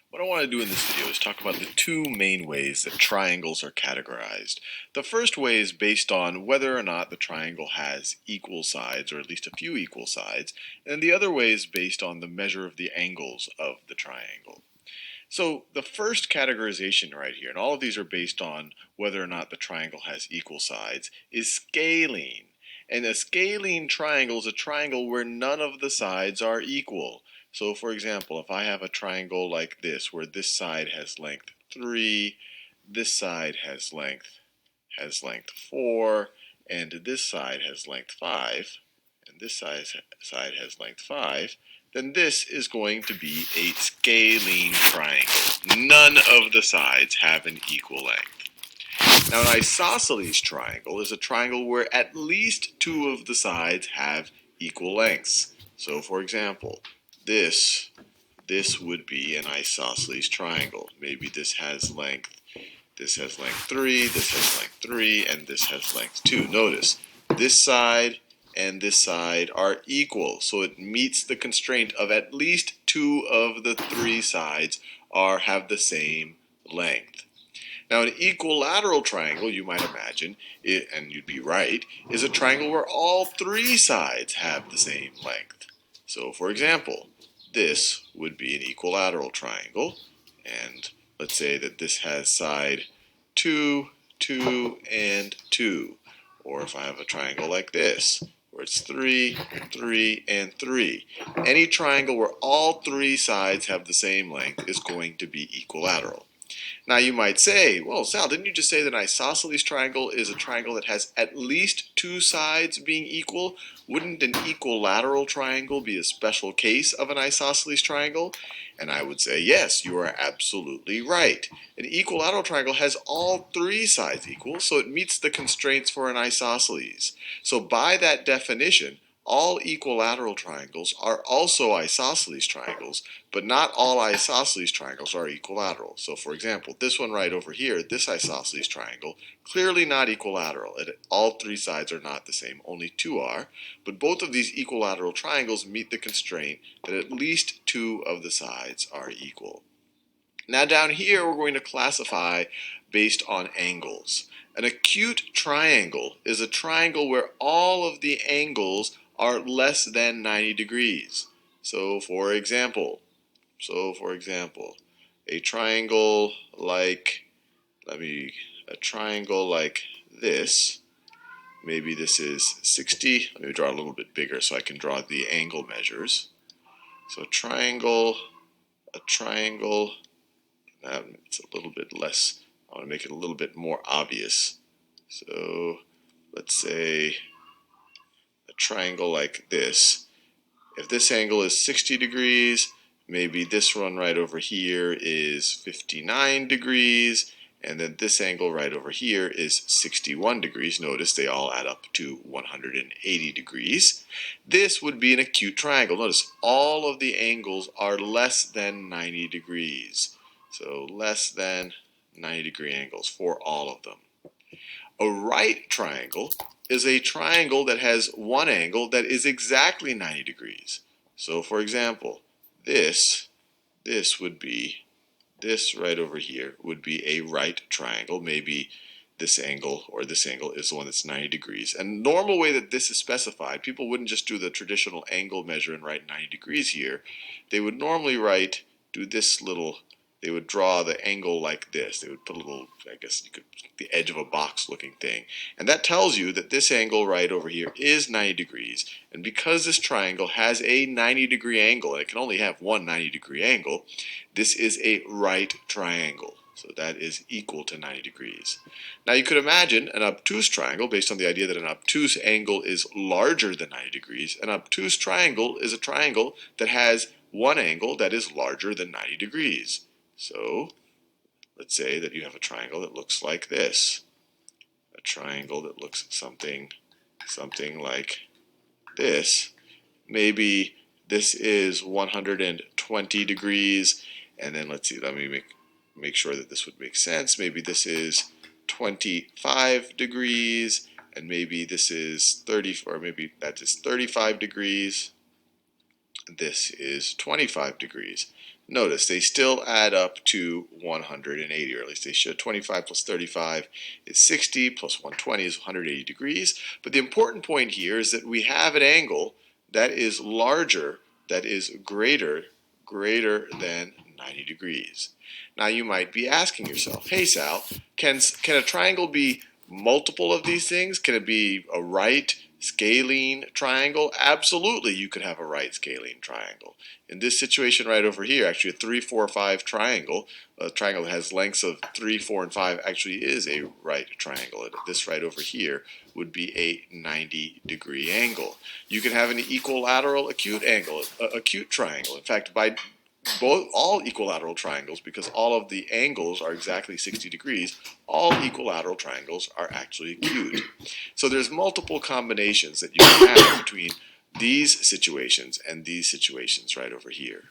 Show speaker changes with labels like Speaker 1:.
Speaker 1: What I want to do in this video is talk about the two main ways that triangles are categorized. The first way is based on whether or not the triangle has equal sides, or at least a few equal sides, and the other way is based on the measure of the angles of the triangle. So the first categorization right here, and all of these are based on whether or not the triangle has equal sides, is scalene. And a scalene triangle is a triangle where none of the sides are equal. So for example, if I have a triangle like this, where this side has length 3, this side has length 4, and this side has length 5, and this side has length 5, then this is going to be a scalene triangle. None of the sides have an equal length. Now, an isosceles triangle is a triangle where at least two of the sides have equal lengths. So, for example, this would be an isosceles triangle. Maybe this has length 3, this has length 3, and this has length 2. Notice, this side and this side are equal, so it meets the constraint of at least two of the three sides have the same length. Now, an equilateral triangle, you might imagine, and you'd be right, is a triangle where all three sides have the same length. So, for example, this would be an equilateral triangle, and let's say that this has side 2, 2, and 2. Or if I have a triangle like this, where it's 3, 3, and 3. Any triangle where all three sides have the same length is going to be equilateral. Now you might say, well, Sal, didn't you just say that an isosceles triangle is a triangle that has at least two sides being equal? Wouldn't an equilateral triangle be a special case of an isosceles triangle? And I would say, yes, you are absolutely right. An equilateral triangle has all three sides equal, so it meets the constraints for an isosceles. So by that definition, all equilateral triangles are also isosceles triangles, but not all isosceles triangles are equilateral. So for example, this one right over here, this isosceles triangle, clearly not equilateral. All three sides are not the same, only two are, but both of these equilateral triangles meet the constraint that at least two of the sides are equal. Now down here we're going to classify based on angles. An acute triangle is a triangle where all of the angles are less than 90 degrees. So for example, a triangle like this, maybe this is 60. Let me draw a little bit bigger so I can draw the angle measures. So a triangle, it's a little bit less. I want to make it a little bit more obvious. So let's say a triangle like this. If this angle is 60 degrees, maybe this one right over here is 59 degrees, and then this angle right over here is 61 degrees. Notice they all add up to 180 degrees. This would be an acute triangle. Notice all of the angles are less than 90 degrees. So less than 90-degree angles for all of them. A right triangle is a triangle that has one angle that is exactly 90 degrees. So for example, this right over here would be a right triangle. Maybe this angle or this angle is the one that's 90 degrees. And the normal way that this is specified, people wouldn't just do the traditional angle measure and write 90 degrees here. They would normally they would draw the angle like this. They would put a little, I guess you could, the edge of a box looking thing. And that tells you that this angle right over here is 90 degrees. And because this triangle has a 90-degree angle, and it can only have one 90-degree angle, this is a right triangle. So that is equal to 90 degrees. Now you could imagine an obtuse triangle based on the idea that an obtuse angle is larger than 90 degrees. An obtuse triangle is a triangle that has one angle that is larger than 90 degrees. So let's say that you have a triangle that looks like this. A triangle that looks something like this. Maybe this is 120 degrees, and then let's see, let me make sure that this would make sense. Maybe this is 25 degrees, and maybe this is 30, or maybe that is 35 degrees. This is 25 degrees. notice they still add up to 180, or at least they should. 25 plus 35 is 60, plus 120 is 180 degrees. But the important point here is that we have an angle that is larger, that is greater than 90 degrees. Now you might be asking yourself, hey Sal, can a triangle be multiple of these things? Can it be a right scalene triangle? Absolutely, you could have a right scalene triangle. In this situation right over here, actually a 3, 4, 5 triangle, a triangle that has lengths of 3, 4, and 5 actually is a right triangle. This right over here would be a 90-degree angle. You can have an equilateral acute angle, acute triangle. In fact, by all equilateral triangles, because all of the angles are exactly 60 degrees, all equilateral triangles are actually acute. So there's multiple combinations that you can have between these situations and these situations right over here.